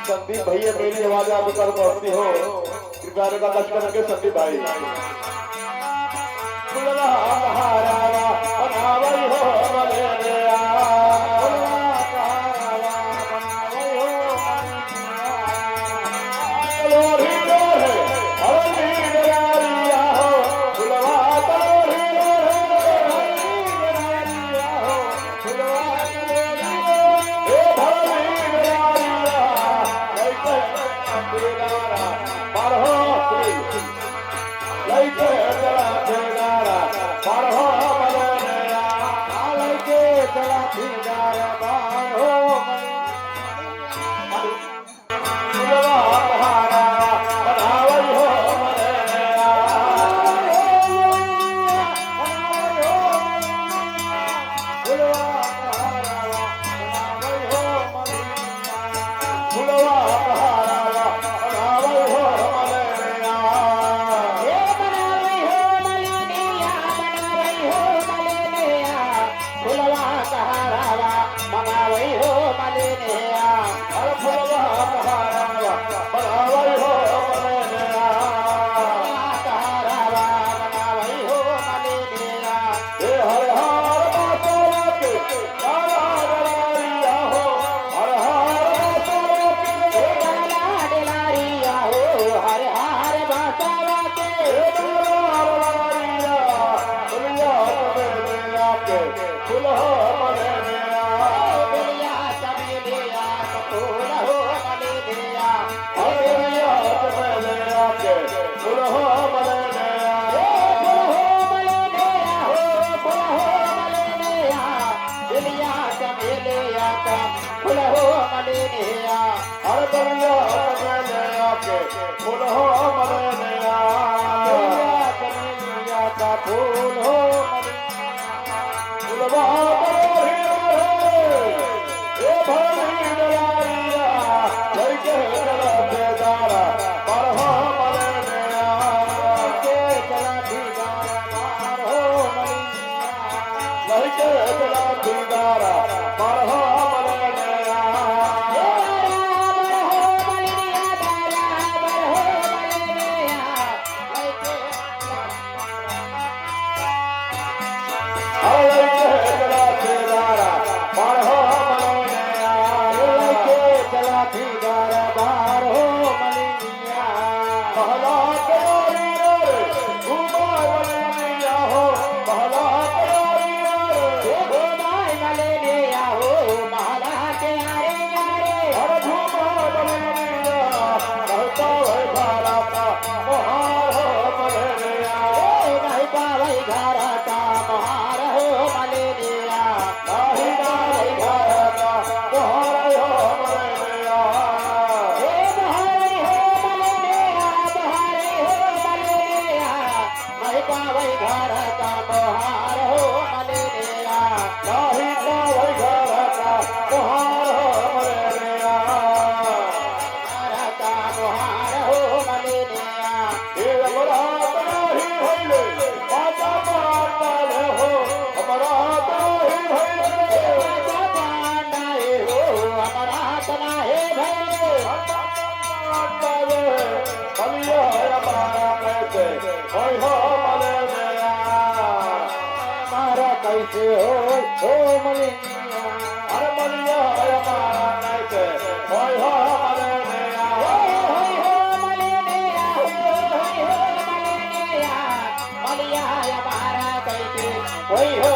संदीप भैया मेरी आवाज आप कर पहुंचती हो कृपया का लश्कर के संदीप भाई महला तैयारी रे घुमाए मलेरिया हो महला तैयारी रे घुमाए मलेरिया हो महला के आरे आरे हर घुमाए मलेरिया कहता है घरा का मोहार हो मलेरिया नहीं पावई घर का मोहार हो मलेरिया नहीं पावई घर का मोहार हो मलेरिया हे बहारे हो मलेरिया बहारे हो मलेरिया नहीं पावई घर का मोहार हो मलेरिया नहीं पावई घर का मोहार हो मलेरिया घर का मोहार हो मलेरिया हे बड़ा ही भइले बाजा मारता रे हो हमारा ही भइले पांडाए हो हमारा तना हे भैले मारता रे बलिया हमारा कैसे होय हो मलेरिया हमारा कैसे हो मलेरिया अरे बलिया हमारा कैसे होय हो मलेरिया होय हो मलेरिया होय हो मलेरिया मलिया हमारा कैसे होय हो